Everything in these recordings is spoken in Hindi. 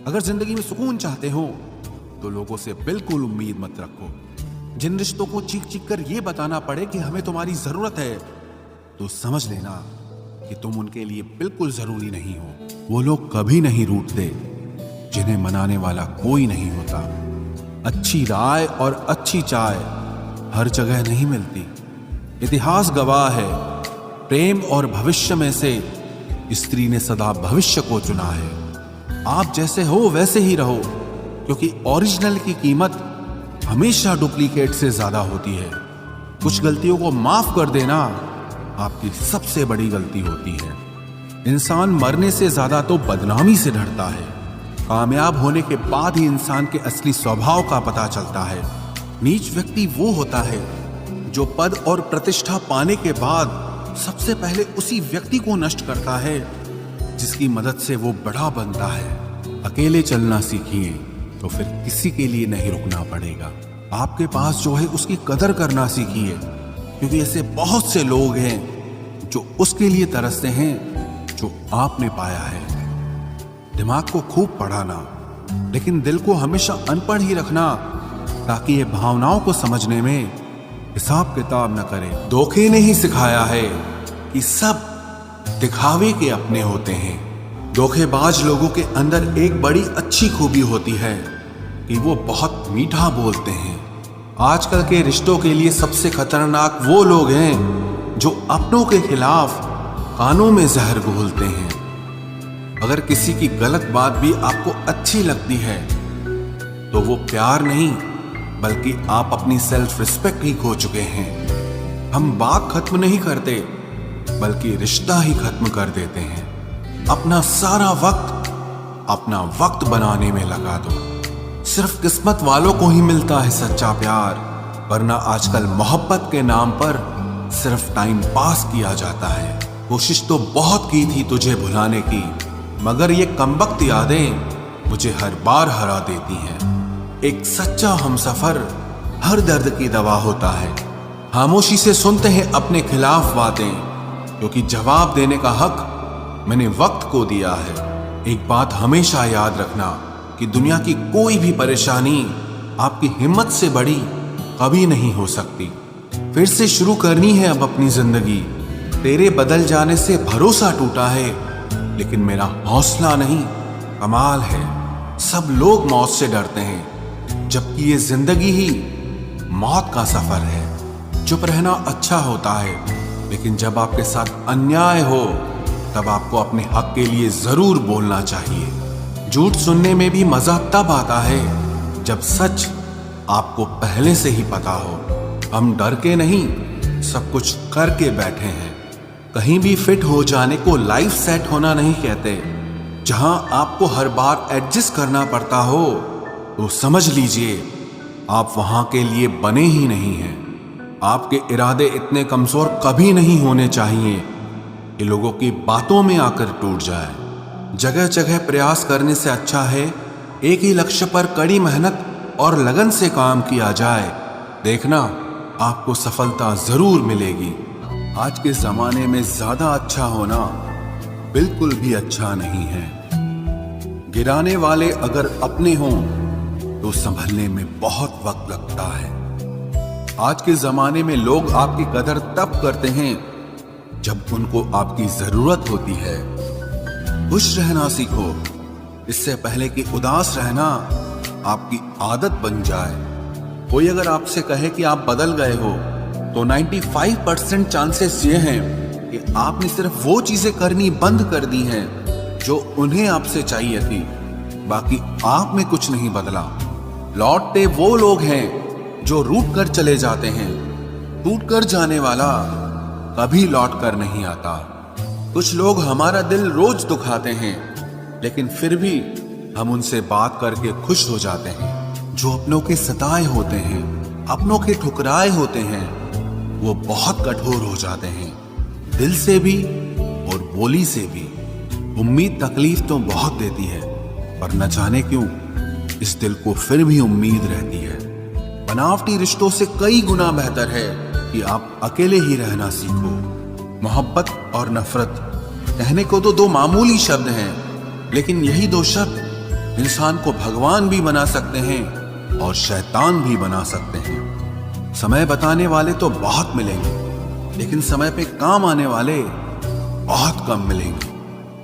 अगर जिंदगी में सुकून चाहते हो तो लोगों से बिल्कुल उम्मीद मत रखो। जिन रिश्तों को चीख चीख कर यह बताना पड़े कि हमें तुम्हारी जरूरत है, तो समझ लेना कि तुम उनके लिए बिल्कुल जरूरी नहीं हो। वो लोग कभी नहीं रूठते जिन्हें मनाने वाला कोई नहीं होता। अच्छी राय और अच्छी चाय हर जगह नहीं मिलती। इतिहास गवाह है, प्रेम और भविष्य में से स्त्री ने सदा भविष्य को चुना है। आप जैसे हो वैसे ही रहो, क्योंकि ओरिजिनल की कीमत हमेशा डुप्लीकेट से ज्यादा होती है। कुछ गलतियों को माफ कर देना आपकी सबसे बड़ी गलती होती है। इंसान मरने से ज्यादा तो बदनामी से डरता है। कामयाब होने के बाद ही इंसान के असली स्वभाव का पता चलता है। नीच व्यक्ति वो होता है जो पद और प्रतिष्ठा पाने के बाद सबसे पहले उसी व्यक्ति को नष्ट करता है जिसकी मदद से वो बड़ा बनता है। अकेले चलना सीखिए तो फिर किसी के लिए नहीं रुकना पड़ेगा। आपके पास जो है उसकी कदर करना सीखिए, क्योंकि ऐसे बहुत से लोग हैं जो उसके लिए तरसते हैं जो आपने पाया है। दिमाग को खूब पढ़ाना, लेकिन दिल को हमेशा अनपढ़ ही रखना, ताकि ये भावनाओं को समझने में हिसाब किताब न करे। धोखे ने ही सिखाया है कि सब दिखावे के अपने होते हैं। धोखेबाज लोगों के अंदर एक बड़ी अच्छी खूबी होती है कि वो बहुत मीठा बोलते हैं। आजकल के रिश्तों के लिए सबसे खतरनाक वो लोग हैं जो अपनों के खिलाफ कानों में जहर घोलते हैं। अगर किसी की गलत बात भी आपको अच्छी लगती है तो वो प्यार नहीं, बल्कि आप अपनी सेल्फ रिस्पेक्ट ही खो चुके हैं। हम बात खत्म नहीं करते, बल्कि रिश्ता ही खत्म कर देते हैं। अपना सारा वक्त अपना वक्त बनाने में लगा दो। सिर्फ किस्मत वालों को ही मिलता है सच्चा प्यार, वरना आजकल मोहब्बत के नाम पर सिर्फ टाइम पास किया जाता है। कोशिश तो बहुत की थी तुझे भुलाने की, मगर ये कमबख्त यादें मुझे हर बार हरा देती हैं। एक सच्चा हमसफर हर दर्द की दवा होता है। खामोशी से सुनते हैं अपने खिलाफ बातें, क्योंकि जवाब देने का हक मैंने वक्त को दिया है। एक बात हमेशा याद रखना कि दुनिया की कोई भी परेशानी आपकी हिम्मत से बड़ी कभी नहीं हो सकती। फिर से शुरू करनी है अब अपनी जिंदगी। तेरे बदल जाने से भरोसा टूटा है, लेकिन मेरा हौसला नहीं। कमाल है, सब लोग मौत से डरते हैं, जबकि ये जिंदगी ही मौत का सफर है। चुप रहना अच्छा होता है, लेकिन जब आपके साथ अन्याय हो तब आपको अपने हक के लिए जरूर बोलना चाहिए। झूठ सुनने में भी मजा तब आता है जब सच आपको पहले से ही पता हो। हम डर के नहीं, सब कुछ करके बैठे हैं। कहीं भी फिट हो जाने को लाइफ सेट होना नहीं कहते। जहां आपको हर बार एडजस्ट करना पड़ता हो तो समझ लीजिए आप वहां के लिए बने ही नहीं हैं। आपके इरादे इतने कमजोर कभी नहीं होने चाहिए कि लोगों की बातों में आकर टूट जाए। जगह जगह प्रयास करने से अच्छा है एक ही लक्ष्य पर कड़ी मेहनत और लगन से काम किया जाए। देखना आपको सफलता जरूर मिलेगी। आज के जमाने में ज्यादा अच्छा होना बिल्कुल भी अच्छा नहीं है। गिराने वाले अगर अपने हों तो संभलने में बहुत वक्त लगता है। आज के जमाने में लोग आपकी कदर तब करते हैं जब उनको आपकी जरूरत होती है। खुश रहना सीखो, इससे पहले कि उदास रहना आपकी आदत बन जाए। कोई अगर आपसे कहे कि आप बदल गए हो तो 95% चांसेस ये हैं कि आपने सिर्फ वो चीजें करनी बंद कर दी हैं जो उन्हें आपसे चाहिए थी। बाकी आप में कुछ नहीं बदला। लौटते वो लोग हैं जो रूठ कर चले जाते हैं। टूट कर जाने वाला कभी लौट कर नहीं आता। कुछ लोग हमारा दिल रोज दुखाते हैं, लेकिन फिर भी हम उनसे बात करके खुश हो जाते हैं। जो अपनों के सताए होते हैं, अपनों के ठुकराए होते हैं, वो बहुत कठोर हो जाते हैं, दिल से भी और बोली से भी। उम्मीद तकलीफ तो बहुत देती है, पर न जाने क्यों इस दिल को फिर भी उम्मीद रहती है। बनावटी रिश्तों से कई गुना बेहतर है कि आप अकेले ही रहना सीखो। मोहब्बत और नफरत कहने को तो दो मामूली शब्द हैं, लेकिन यही दो शब्द इंसान को भगवान भी बना सकते हैं और शैतान भी बना सकते हैं। समय बताने वाले तो बहुत मिलेंगे, लेकिन समय पे काम आने वाले बहुत कम मिलेंगे।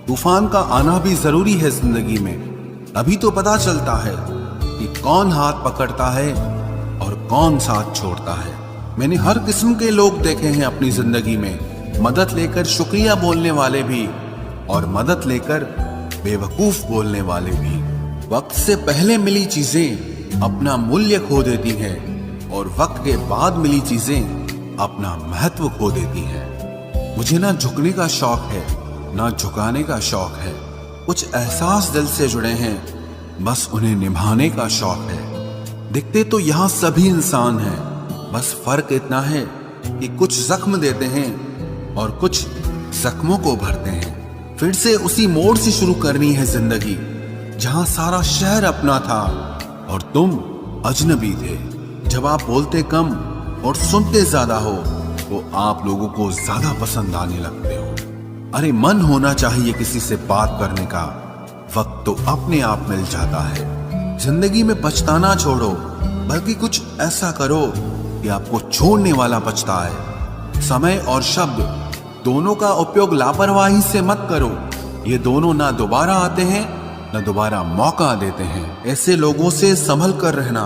तूफान का आना भी जरूरी है जिंदगी में, अभी तो पता चलता है कि कौन हाथ पकड़ता है और कौन साथ छोड़ता है। मैंने हर किस्म के लोग देखे हैं अपनी जिंदगी में, मदद लेकर शुक्रिया बोलने वाले भी और मदद लेकर बेवकूफ बोलने वाले भी। वक्त से पहले मिली चीजें अपना मूल्य खो देती हैं और वक्त के बाद मिली चीजें अपना महत्व खो देती हैं। मुझे ना झुकने का शौक है ना झुकाने का शौक है। कुछ एहसास दिल से जुड़े हैं, बस उन्हें निभाने का शौक है। दिखते तो यहाँ सभी इंसान हैं, बस फर्क इतना है कि कुछ जख्म देते हैं और कुछ जख्मों को भरते हैं। फिर से उसी मोड़ से शुरू करनी है जिंदगी, जहां सारा शहर अपना था और तुम अजनबी थे। जब आप बोलते कम और सुनते ज्यादा हो तो आप लोगों को ज्यादा पसंद आने लगते हो। अरे मन होना चाहिए किसी से बात करने का, वक्त तो अपने आप मिल जाता है। जिंदगी में पछताना छोड़ो, बल्कि कुछ ऐसा करो कि आपको छोड़ने वाला पछताए। समय और शब्द दोनों का उपयोग लापरवाही से मत करो, ये दोनों ना दोबारा आते हैं ना दोबारा मौका देते हैं। ऐसे लोगों से संभल कर रहना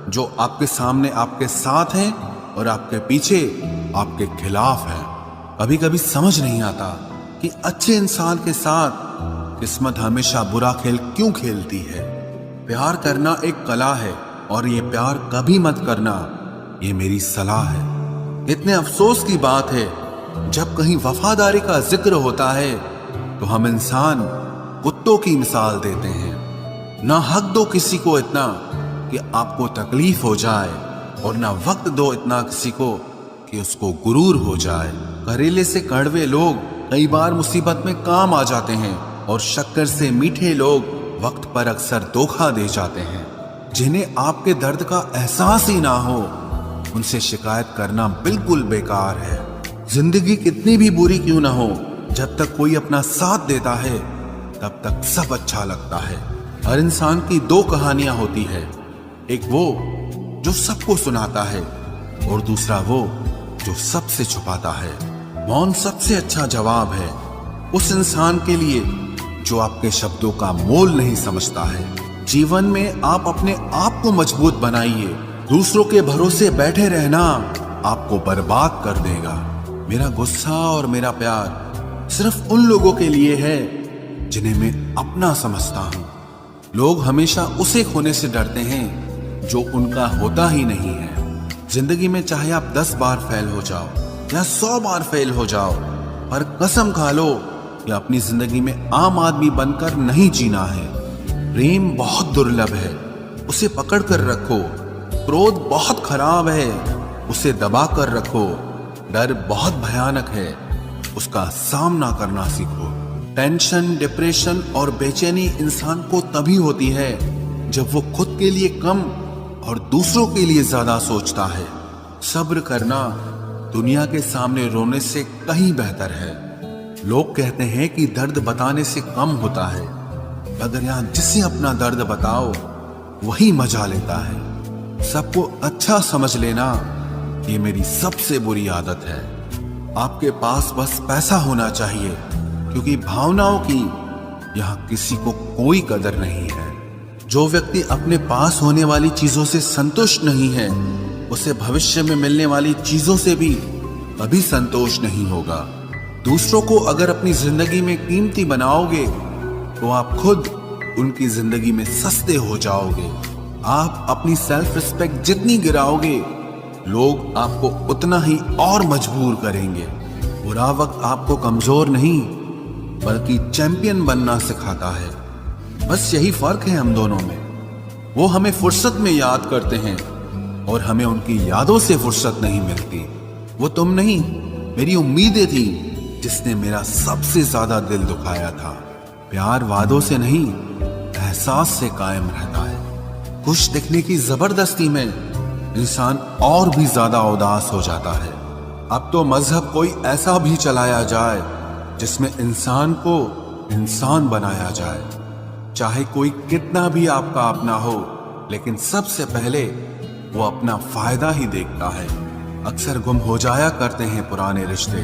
जो आपके सामने आपके साथ हैं और आपके पीछे आपके खिलाफ हैं। कभी कभी समझ नहीं आता कि अच्छे इंसान के साथ किस्मत हमेशा बुरा खेल क्यों खेलती है। प्यार करना एक कला है और ये प्यार कभी मत करना, ये मेरी सलाह है। इतने अफसोस की बात है, जब कहीं वफादारी का जिक्र होता है तो हम इंसान कुत्तों की मिसाल देते हैं। ना हक दो किसी को इतना कि आपको तकलीफ हो जाए और ना वक्त दो इतना किसी को कि उसको गुरूर हो जाए। करेले से कड़वे लोग कई बार मुसीबत में काम आ जाते हैं और शक्कर से मीठे लोग वक्त पर अक्सर धोखा दे जाते हैं। जिन्हें आपके दर्द का एहसास ही ना हो, उनसे शिकायत करना बिल्कुल बेकार है। जिंदगी कितनी भी बुरी क्यों ना हो, जब तक कोई अपना साथ देता है तब तक सब अच्छा लगता है। हर इंसान की दो कहानियां होती है, एक वो जो सबको सुनाता है और दूसरा वो जो सबसे छुपाता है। मौन सबसे अच्छा जवाब है उस इंसान के लिए जो आपके शब्दों का मोल नहीं समझता है। जीवन में आप अपने आप को मजबूत बनाइए, दूसरों के भरोसे बैठे रहना आपको बर्बाद कर देगा। मेरा गुस्सा और मेरा प्यार सिर्फ उन लोगों के लिए है जिन्हें मैं अपना समझता हूं। लोग हमेशा उसे खोने से डरते हैं जो उनका होता ही नहीं है। जिंदगी में चाहे आप 10 बार फेल हो जाओ या 100 बार फेल हो जाओ, पर कसम खा लो कि अपनी जिंदगी में आम आदमी बनकर नहीं जीना है। प्रेम बहुत दुर्लभ है, उसे पकड़ कर रखो। क्रोध बहुत खराब है, उसे दबा कर रखो। डर बहुत भयानक है, उसका सामना करना सीखो। टेंशन, डिप्रेशन और बेचैनी इंसान को तभी होती है जब वो खुद के लिए कम और दूसरों के लिए ज्यादा सोचता है। सब्र करना दुनिया के सामने रोने से कहीं बेहतर है। लोग कहते हैं कि दर्द बताने से कम होता है, मगर यहाँ जिसे अपना दर्द बताओ वही मजा लेता है। सबको अच्छा समझ लेना ये मेरी सबसे बुरी आदत है। आपके पास बस पैसा होना चाहिए, क्योंकि भावनाओं की यहाँ किसी को कोई कदर नहीं है। जो व्यक्ति अपने पास होने वाली चीजों से संतुष्ट नहीं है, उसे भविष्य में मिलने वाली चीजों से भी कभी संतोष नहीं होगा। दूसरों को अगर अपनी जिंदगी में कीमती बनाओगे तो आप खुद उनकी जिंदगी में सस्ते हो जाओगे। आप अपनी सेल्फ रिस्पेक्ट जितनी गिराओगे, लोग आपको उतना ही और मजबूर करेंगे। बुरा वक्त आपको कमजोर नहीं बल्कि चैंपियन बनना सिखाता है। बस यही फर्क है हम दोनों में। वो हमें फुर्सत में याद करते हैं और हमें उनकी यादों से फुर्सत नहीं मिलती। वो तुम नहीं, मेरी उम्मीदें थी जिसने मेरा सबसे ज्यादा दिल दुखाया था। प्यार वादों से नहीं, एहसास से कायम रहता है। खुश दिखने की जबरदस्ती में इंसान और भी ज्यादा उदास हो जाता है। अब तो मजहब कोई ऐसा भी चलाया जाए जिसमें इंसान को इंसान बनाया जाए। चाहे कोई कितना भी आपका अपना हो, लेकिन सबसे पहले वो अपना फायदा ही देखता है। अक्सर गुम हो जाया करते हैं पुराने रिश्ते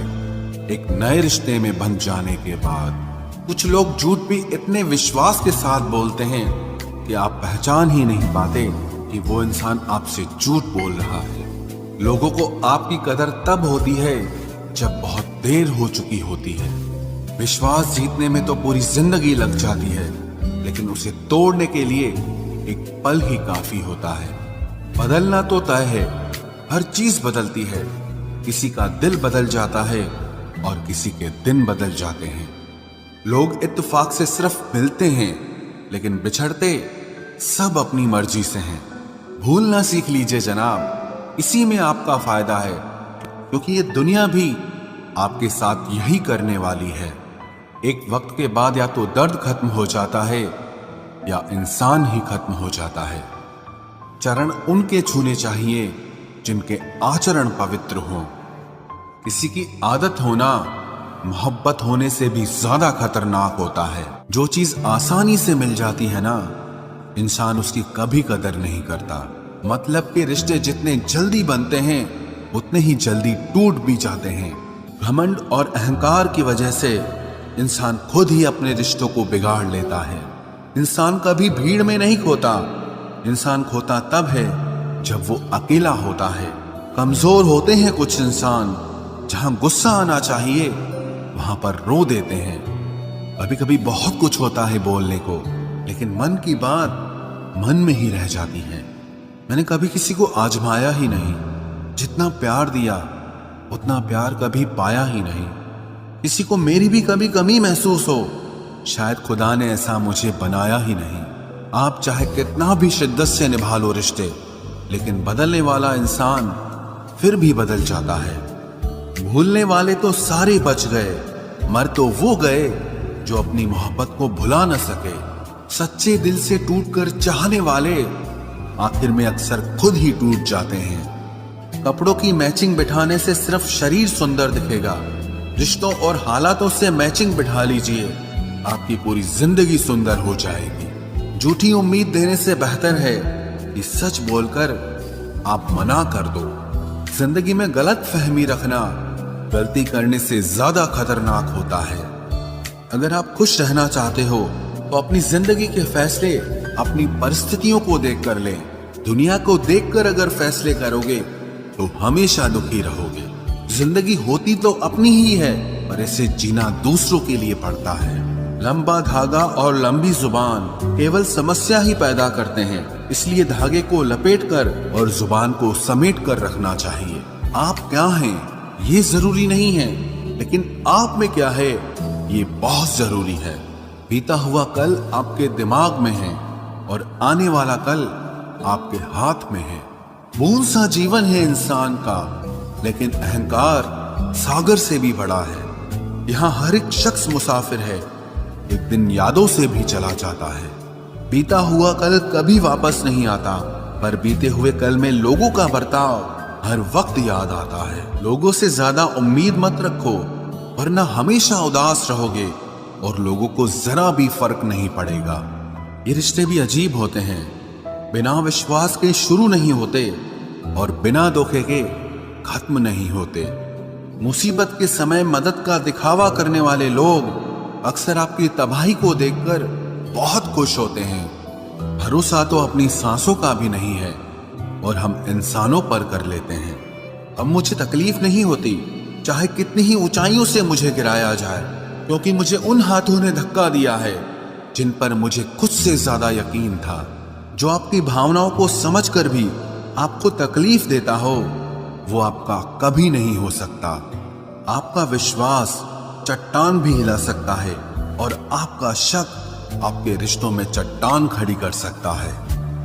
एक नए रिश्ते में बंध जाने के बाद। कुछ लोग झूठ भी इतने विश्वास के साथ बोलते हैं कि आप पहचान ही नहीं पाते कि वो इंसान आपसे झूठ बोल रहा है। लोगों को आपकी कदर तब होती है जब बहुत देर हो चुकी होती है। विश्वास जीतने में तो पूरी जिंदगी लग जाती है, लेकिन उसे तोड़ने के लिए एक पल ही काफी होता है। बदलना तो तय है, हर चीज बदलती है। किसी का दिल बदल जाता है और किसी के दिन बदल जाते हैं। लोग इत्तेफाक से सिर्फ मिलते हैं, लेकिन बिछड़ते सब अपनी मर्जी से हैं। भूलना सीख लीजिए जनाब, इसी में आपका फायदा है, क्योंकि ये दुनिया भी आपके साथ यही करने वाली है। एक वक्त के बाद या तो दर्द खत्म हो जाता है या इंसान ही खत्म हो जाता है। चरण उनके छूने चाहिए जिनके आचरण पवित्र हों। किसी की आदत होना मोहब्बत होने से भी ज्यादा खतरनाक होता है। जो चीज आसानी से मिल जाती है ना, इंसान उसकी कभी कदर नहीं करता। मतलब के रिश्ते जितने जल्दी बनते हैं उतने ही जल्दी टूट भी जाते हैं। घमंड और अहंकार की वजह से इंसान खुद ही अपने रिश्तों को बिगाड़ लेता है। इंसान कभी भीड़ में नहीं खोता, इंसान खोता तब है जब वो अकेला होता है। कमजोर होते हैं कुछ इंसान, जहां गुस्सा आना चाहिए वहां पर रो देते हैं। कभी कभी बहुत कुछ होता है बोलने को, लेकिन मन की बात मन में ही रह जाती है। मैंने कभी किसी को आजमाया ही नहीं। जितना प्यार दिया उतना प्यार कभी पाया ही नहीं। किसी को मेरी भी कभी कमी महसूस हो, शायद खुदा ने ऐसा मुझे बनाया ही नहीं। आप चाहे कितना भी शिद्दत से निभा लो रिश्ते, लेकिन बदलने वाला इंसान फिर भी बदल जाता है। भूलने वाले तो सारे बच गए, मर तो वो गए जो अपनी मोहब्बत को भुला न सके। सच्चे दिल से टूटकर चाहने वाले आखिर में अक्सर खुद ही टूट जाते हैं। कपड़ों की मैचिंग बिठाने से सिर्फ शरीर सुंदर दिखेगा। रिश्तों और हालातों से मैचिंग बिठा लीजिए, आपकी पूरी जिंदगी सुंदर हो जाएगी। झूठी उम्मीद देने से बेहतर है कि सच बोलकर आप मना कर दो। जिंदगी में गलत फहमी रखना गलती करने से ज्यादा खतरनाक होता है। अगर आप खुश रहना चाहते हो तो अपनी जिंदगी के फैसले अपनी परिस्थितियों को देखकर लें। दुनिया को देखकर अगर फैसले करोगे तो हमेशा दुखी रहोगे। जिंदगी होती तो अपनी ही है, पर इसे जीना दूसरों के लिए पड़ता है। लंबा धागा और लंबी जुबान केवल समस्या ही पैदा करते हैं, इसलिए धागे को लपेटकर और जुबान को समेट कर रखना चाहिए। आप क्या हैं ये जरूरी नहीं है, लेकिन आप में क्या है ये बहुत जरूरी है। बीता हुआ कल आपके दिमाग में है और आने वाला कल आपके हाथ में है। बूंद सा जीवन है इंसान का, लेकिन अहंकार सागर से भी बड़ा है। यहाँ हर एक शख्स मुसाफिर है, एक दिन यादों से भी चला जाता है। बीता हुआ कल कभी वापस नहीं आता, पर बीते हुए कल में लोगों का बर्ताव हर वक्त याद आता है। लोगों से ज्यादा उम्मीद मत रखो, वरना हमेशा उदास रहोगे और लोगों को जरा भी फर्क नहीं पड़ेगा। ये रिश्ते भी अजीब होते हैं, बिना विश्वास के शुरू नहीं होते और बिना धोखे के खत्म नहीं होते। मुसीबत के समय मदद का दिखावा करने वाले लोग अक्सर आपकी तबाही को देखकर बहुत खुश होते हैं। भरोसा तो अपनी सांसों का भी नहीं है और हम इंसानों पर कर लेते हैं। अब मुझे तकलीफ नहीं होती, चाहे कितनी ही ऊंचाइयों से मुझे गिराया जाए, क्योंकि मुझे उन हाथों ने धक्का दिया है जिन पर मुझे खुद से ज्यादा यकीन था। जो आपकी भावनाओं को समझकर भी आपको तकलीफ देता हो, वो आपका कभी नहीं हो सकता। आपका विश्वास चट्टान भी हिला सकता है और आपका शक आपके रिश्तों में चट्टान खड़ी कर सकता है।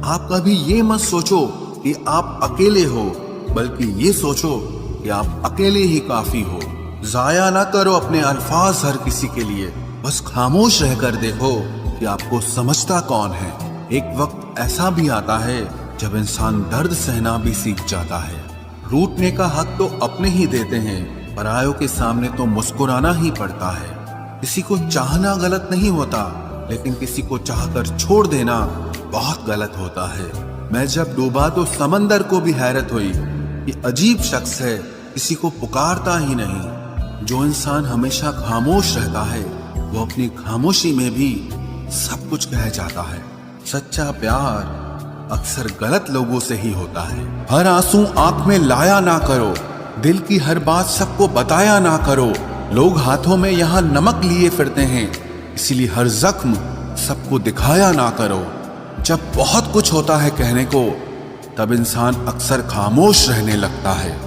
आप कभी ये मत सोचो कि आप अकेले हो, बल्कि ये सोचो कि आप अकेले ही काफी हो। जाया ना करो अपने अल्फाज हर किसी के लिए, बस खामोश रहकर देखो कि आपको समझता कौन है। एक वक्त ऐसा भी आता है जब इंसान दर्द सहना भी सीख जाता है। रूठने का हक तो अपने ही देते हैं, परायों के सामने तो मुस्कुराना ही पड़ता है। किसी को चाहना गलत नहीं होता, लेकिन किसी को चाहकर छोड़ देना बहुत गलत होता है। मैं जब डूबा तो समंदर को भी हैरत हुई कि अजीब शख्स है, किसी को पुकारता ही नहीं। जो इंसान हमेशा खामोश रहता है वो अपनी खामोशी में भी सब कुछ कह जाता है। सच्चा प्यार अक्सर गलत लोगों से ही होता है। हर आंसू आंख में लाया ना करो, दिल की हर बात सबको बताया ना करो। लोग हाथों में यहाँ नमक लिए फिरते हैं, इसीलिए हर जख्म सबको दिखाया ना करो। जब बहुत कुछ होता है कहने को, तब इंसान अक्सर खामोश रहने लगता है।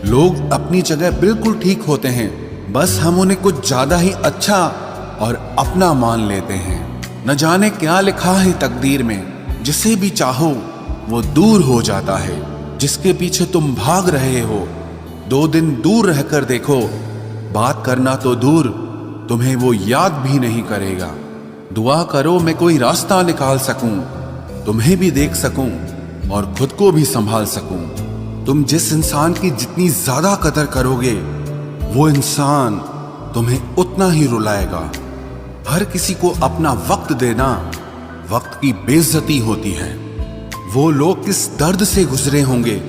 लोग अपनी जगह बिल्कुल ठीक होते हैं, बस हम उन्हें कुछ ज्यादा ही अच्छा और अपना मान लेते हैं। न जाने क्या लिखा है तकदीर में, जिसे भी चाहो वो दूर हो जाता है। जिसके पीछे तुम भाग रहे हो, 2 दिन दूर रहकर देखो, बात करना तो दूर, तुम्हें वो याद भी नहीं करेगा। दुआ करो मैं कोई रास्ता निकाल सकूं, तुम्हें भी देख सकूं और खुद को भी संभाल सकूं। तुम जिस इंसान की जितनी ज्यादा कदर करोगे, वो इंसान तुम्हें उतना ही रुलाएगा। हर किसी को अपना वक्त देना वक्त की बेइज्जती होती है। वो लोग किस दर्द से गुजरे होंगे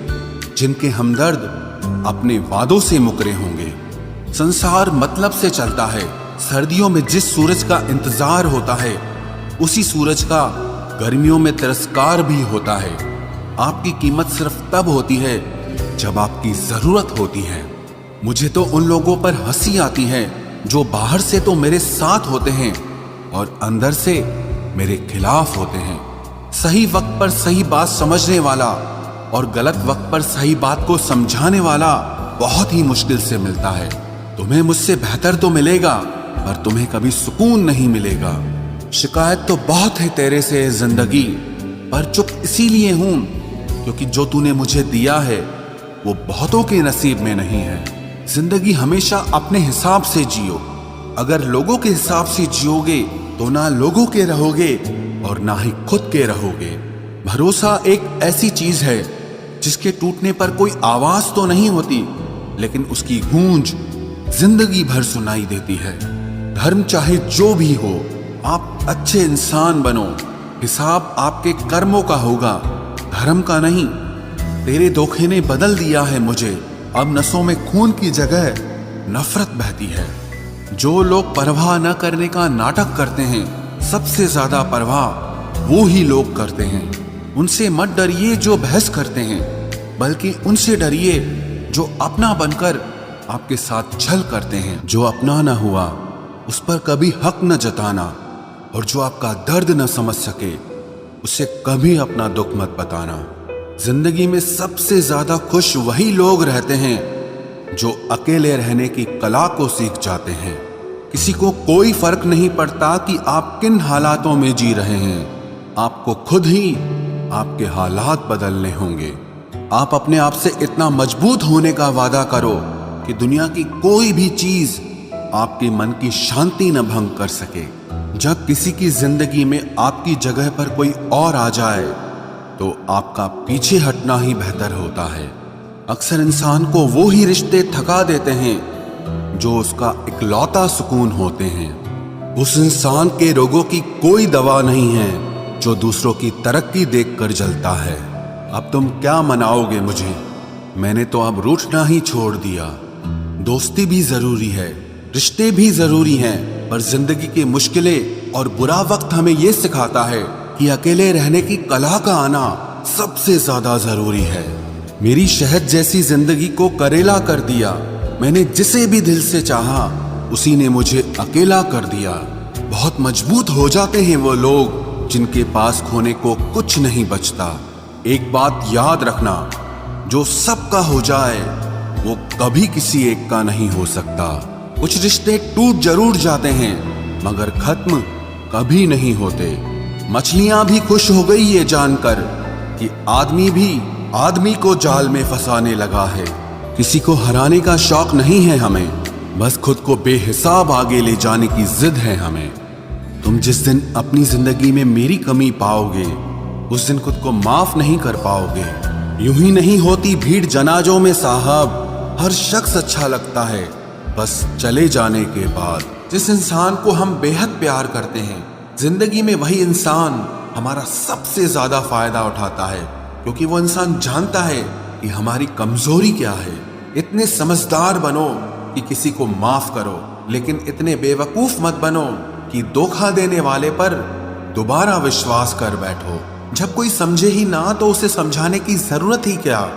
जिनके हमदर्द अपने वादों से मुकरे होंगे। संसार मतलब से चलता है। सर्दियों में जिस सूरज का इंतजार होता है, उसी सूरज का गर्मियों में तिरस्कार भी होता है। आपकी कीमत सिर्फ तब होती है जब आपकी जरूरत होती है। मुझे तो उन लोगों पर हंसी आती है जो बाहर से तो मेरे साथ होते हैं और अंदर से मेरे खिलाफ होते हैं। सही वक्त पर सही बात समझने वाला और गलत वक्त पर सही बात को समझाने वाला बहुत ही मुश्किल से मिलता है। तुम्हें मुझसे बेहतर तो मिलेगा, पर तुम्हें कभी सुकून नहीं मिलेगा। शिकायत तो बहुत है तेरे से जिंदगी, पर चुप इसीलिए हूं क्योंकि जो तूने मुझे दिया है वो बहुतों के नसीब में नहीं है। जिंदगी हमेशा अपने हिसाब से जियो। अगर लोगों के हिसाब से जियोगे तो ना लोगों के रहोगे और ना ही खुद के रहोगे। भरोसा एक ऐसी चीज है जिसके टूटने पर कोई आवाज तो नहीं होती, लेकिन उसकी गूंज जिंदगी भर सुनाई देती है। धर्म चाहे जो भी हो, आप अच्छे इंसान बनो। हिसाब आपके कर्मों का होगा, धर्म का नहीं। तेरे धोखे ने बदल दिया है मुझे, अब नसों में खून की जगह नफरत बहती है। जो लोग परवाह न करने का नाटक करते हैं, सबसे ज्यादा परवाह वो ही लोग करते हैं। उनसे मत डरिए जो बहस करते हैं, बल्कि उनसे डरिए जो अपना बनकर आपके साथ छल करते हैं। जो अपना न हुआ उस पर कभी हक न जताना, और जो आपका दर्द न समझ सके उसे कभी अपना दुख मत बताना। जिंदगी में सबसे ज्यादा खुश वही लोग रहते हैं जो अकेले रहने की कला को सीख जाते हैं। किसी को कोई फर्क नहीं पड़ता कि आप किन हालातों में जी रहे हैं, आपको खुद ही आपके हालात बदलने होंगे। आप अपने आप से इतना मजबूत होने का वादा करो कि दुनिया की कोई भी चीज आपके मन की शांति न भंग कर सके। जब किसी की जिंदगी में आपकी जगह पर कोई और आ जाए तो आपका पीछे हटना ही बेहतर होता है। अक्सर इंसान को वो ही रिश्ते थका देते हैं जो उसका इकलौता सुकून होते हैं। उस इंसान के रोगों की कोई दवा नहीं है जो दूसरों की तरक्की देखकर जलता है। अब तुम क्या मनाओगे मुझे? मैंने तो अब रूठना ही छोड़ दिया। दोस्ती भी जरूरी है, रिश्ते भी जरूरी हैं, पर जिंदगी की मुश्किलें और बुरा वक्त हमें ये सिखाता है कि अकेले रहने की कला का आना सबसे ज्यादा जरूरी है। मेरी शहद जैसी जिंदगी को करेला कर दिया। मैंने जिसे भी दिल से चाहा उसी ने मुझे अकेला कर दिया। बहुत मजबूत हो जाते हैं वो लोग जिनके पास खोने को कुछ नहीं बचता। एक बात याद रखना, जो सबका हो जाए वो कभी किसी एक का नहीं हो सकता। कुछ रिश्ते टूट जरूर जाते हैं मगर खत्म कभी नहीं होते। मछलियां भी खुश हो गई ये जानकर कि आदमी भी आदमी को जाल में फंसाने लगा है। किसी को हराने का शौक नहीं है हमें, बस खुद को बेहिसाब आगे ले जाने की जिद है हमें। तुम जिस दिन अपनी जिंदगी में मेरी कमी पाओगे उस दिन खुद को माफ नहीं कर पाओगे। यूं ही नहीं होती भीड़ जनाजों में साहब, हर शख्स अच्छा लगता है बस चले जाने के बाद। जिस इंसान को हम बेहद प्यार करते हैं जिंदगी में वही इंसान हमारा सबसे ज्यादा फायदा उठाता है, क्योंकि वो इंसान जानता है कि हमारी कमजोरी क्या है। इतने समझदार बनो कि किसी को माफ करो, लेकिन इतने बेवकूफ मत बनो कि धोखा देने वाले पर दोबारा विश्वास कर बैठो। जब कोई समझे ही ना तो उसे समझाने की जरूरत ही क्या,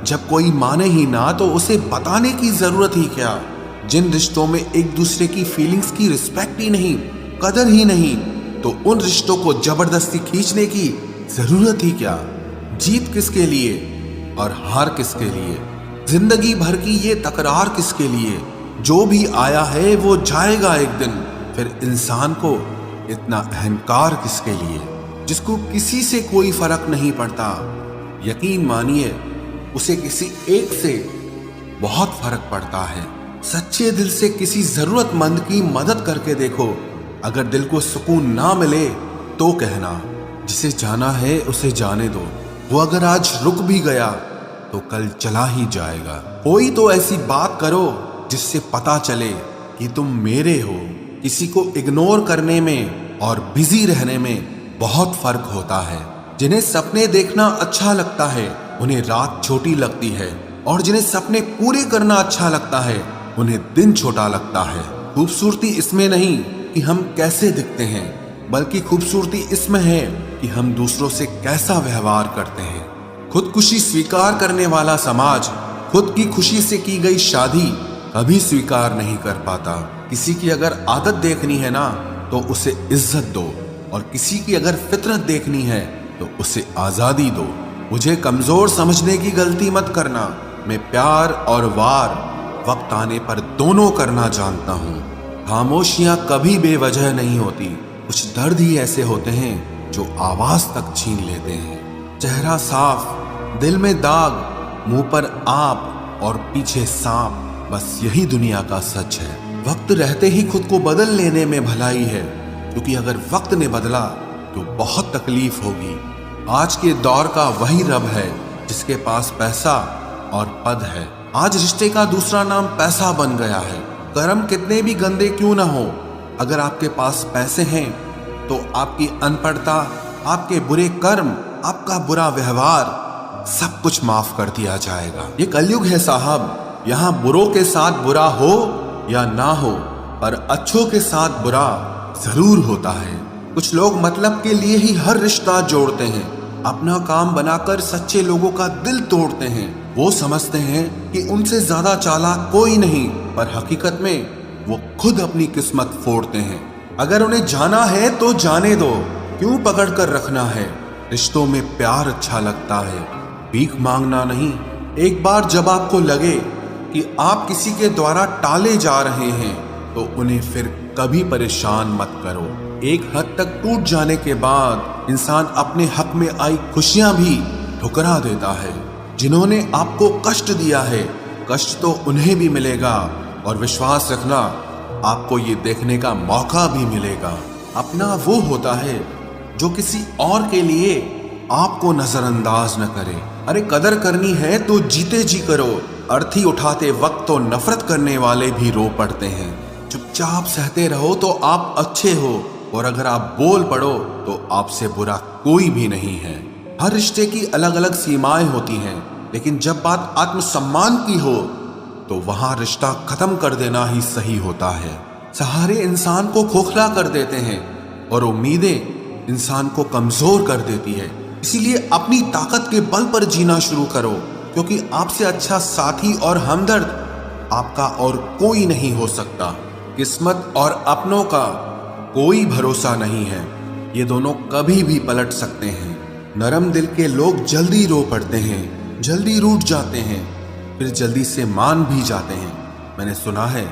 जब कोई माने ही ना तो उसे बताने की जरूरत ही क्या। जिन रिश्तों में एक दूसरे की फीलिंग्स की रिस्पेक्ट ही नहीं, कदर ही नहीं, तो उन रिश्तों को जबरदस्ती खींचने की जरूरत ही क्या। जीत किसके लिए और हार किसके लिए, जिंदगी भर की ये तकरार किसके लिए। जो भी आया है वो जाएगा एक दिन, फिर इंसान को इतना अहंकार किसके लिए, जिसको किसी से कोई फर्क नहीं पड़ता। यकीन मानिए उसे किसी एक से बहुत फर्क पड़ता है। सच्चे दिल से किसी जरूरतमंद की मदद करके देखो। अगर दिल को सुकून ना मिले तो कहना, जिसे जाना है उसे जाने दो। वो अगर आज रुक भी गया तो कल चला ही जाएगा। कोई तो ऐसी बात करो जिससे पता चले कि तुम मेरे हो। किसी को इग्नोर करने में और बिजी रहने में बहुत फर्क होता है। जिन्हें सपने देखना अच्छा लगता है उन्हें रात छोटी लगती है, और जिन्हें सपने पूरे करना अच्छा लगता है उन्हें दिन छोटा लगता है। खूबसूरती इसमें नहीं कि हम कैसे दिखते हैं, बल्कि खूबसूरती इसमें है कि हम दूसरों से कैसा व्यवहार करते हैं। खुदकुशी स्वीकार करने वाला समाज खुद की खुशी से की गई शादी कभी स्वीकार नहीं कर पाता। किसी की अगर आदत देखनी है ना तो उसे इज्जत दो, और किसी की अगर फितरत देखनी है तो उसे आजादी दो। मुझे कमजोर समझने की गलती मत करना। मैं प्यार और वार वक्त आने पर दोनों करना जानता हूँ। खामोशियां कभी बेवजह नहीं होती। कुछ दर्द ही ऐसे होते हैं जो आवाज तक छीन लेते हैं। चेहरा साफ, दिल में दाग, मुंह पर आप और पीछे सांप, बस यही दुनिया का सच है। वक्त रहते ही खुद को बदल लेने में भलाई है, क्योंकि अगर वक्त ने बदला तो बहुत तकलीफ होगी। आज के दौर का वही रब है जिसके पास पैसा और पद है। आज रिश्ते का दूसरा नाम पैसा बन गया है। कर्म कितने भी गंदे क्यों ना हो, अगर आपके पास पैसे हैं तो आपकी अनपढ़ता, आपके बुरे कर्म, आपका बुरा व्यवहार सब कुछ माफ कर दिया जाएगा। ये कलयुग है साहब, यहाँ बुरों के साथ बुरा हो या ना हो, पर अच्छों के साथ बुरा जरूर होता है। कुछ लोग मतलब के लिए ही हर रिश्ता जोड़ते हैं, अपना काम बनाकर सच्चे लोगों का दिल तोड़ते हैं। वो समझते हैं कि उनसे ज्यादा चालाक कोई नहीं, पर हकीकत में वो खुद अपनी किस्मत फोड़ते हैं। अगर उन्हें जाना है तो जाने दो, क्यों पकड़ कर रखना है। रिश्तों में प्यार अच्छा लगता है, भीख मांगना नहीं। एक बार जब आपको लगे कि आप किसी के द्वारा टाले जा रहे हैं तो उन्हें फिर कभी परेशान मत करो। एक हद तक टूट जाने के बाद इंसान अपने हक में आई खुशियां भी ठुकरा देता है। जिन्होंने आपको कष्ट दिया है, कष्ट तो उन्हें भी मिलेगा, और विश्वास रखना आपको ये देखने का मौका भी मिलेगा। अपना वो होता है जो किसी और के लिए आपको नजरअंदाज न करे। अरे कदर करनी है तो जीते जी करो। अर्थी उठाते वक्त तो नफरत करने वाले भी रो पड़ते हैं। चुपचाप सहते रहो तो आप अच्छे हो, और अगर आप बोल पड़ो तो आपसे बुरा कोई भी नहीं है। हर रिश्ते की अलग अलग सीमाएं होती हैं, लेकिन जब बात आत्मसम्मान की हो तो वहां रिश्ता खत्म कर देना ही सही होता है। सहारे इंसान को खोखला कर देते हैं और उम्मीदें इंसान को कमजोर कर देती है। इसीलिए अपनी ताकत के बल पर जीना शुरू करो, क्योंकि आपसे अच्छा साथी और हमदर्द आपका और कोई नहीं हो सकता। किस्मत और अपनों का कोई भरोसा नहीं है, ये दोनों कभी भी पलट सकते हैं। नरम दिल के लोग जल्दी रो पड़ते हैं, जल्दी रूठ जाते हैं, फिर जल्दी से मान भी जाते हैं। मैंने सुना है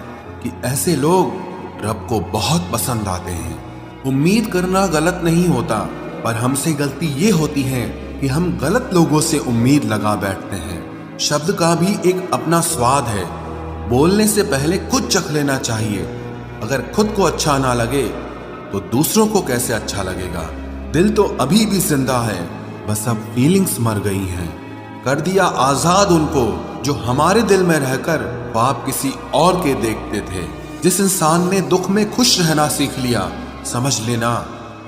कि ऐसे लोग रब को बहुत पसंद आते हैं। उम्मीद करना गलत नहीं होता, पर हमसे गलती ये होती है कि हम गलत लोगों से उम्मीद लगा बैठते हैं। शब्द का भी एक अपना स्वाद है, बोलने से पहले खुद चख लेना चाहिए। अगर खुद को अच्छा ना लगे तो दूसरों को कैसे अच्छा लगेगा। दिल तो अभी भी जिंदा है, बस अब फीलिंग्स मर गई हैं। कर दिया आजाद उनको जो हमारे दिल में रहकर ख्वाब किसी और के देखते थे। जिस इंसान ने दुख में खुश रहना सीख लिया, समझ लेना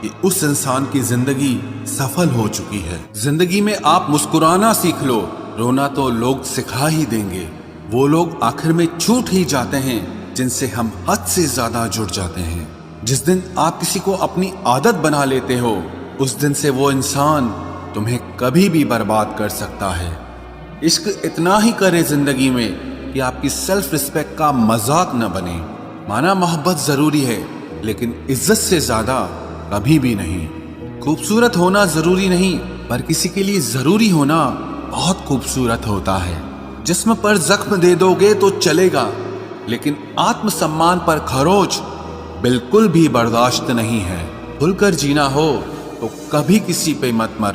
कि उस इंसान की जिंदगी सफल हो चुकी है। जिंदगी में आप मुस्कुराना सीख लो, रोना तो लोग सिखा ही देंगे। वो लोग आखिर में छूट ही जाते हैं जिनसे हम हद से ज्यादा जुड़ जाते हैं। जिस दिन आप किसी को अपनी आदत बना लेते हो, उस दिन से वो इंसान तुम्हें कभी भी बर्बाद कर सकता है। इश्क इतना ही करे जिंदगी में कि आपकी सेल्फ रिस्पेक्ट का मजाक न बने। माना मोहब्बत जरूरी है, लेकिन इज्जत से ज्यादा कभी भी नहीं। खूबसूरत होना जरूरी नहीं, पर किसी के लिए जरूरी होना बहुत खूबसूरत होता है। जिस्म पर जख्म दे दोगे तो चलेगा, लेकिन आत्मसम्मान पर खरोच बिल्कुल भी बर्दाश्त नहीं है। खुलकर जीना हो तो कभी किसी पे मत मर।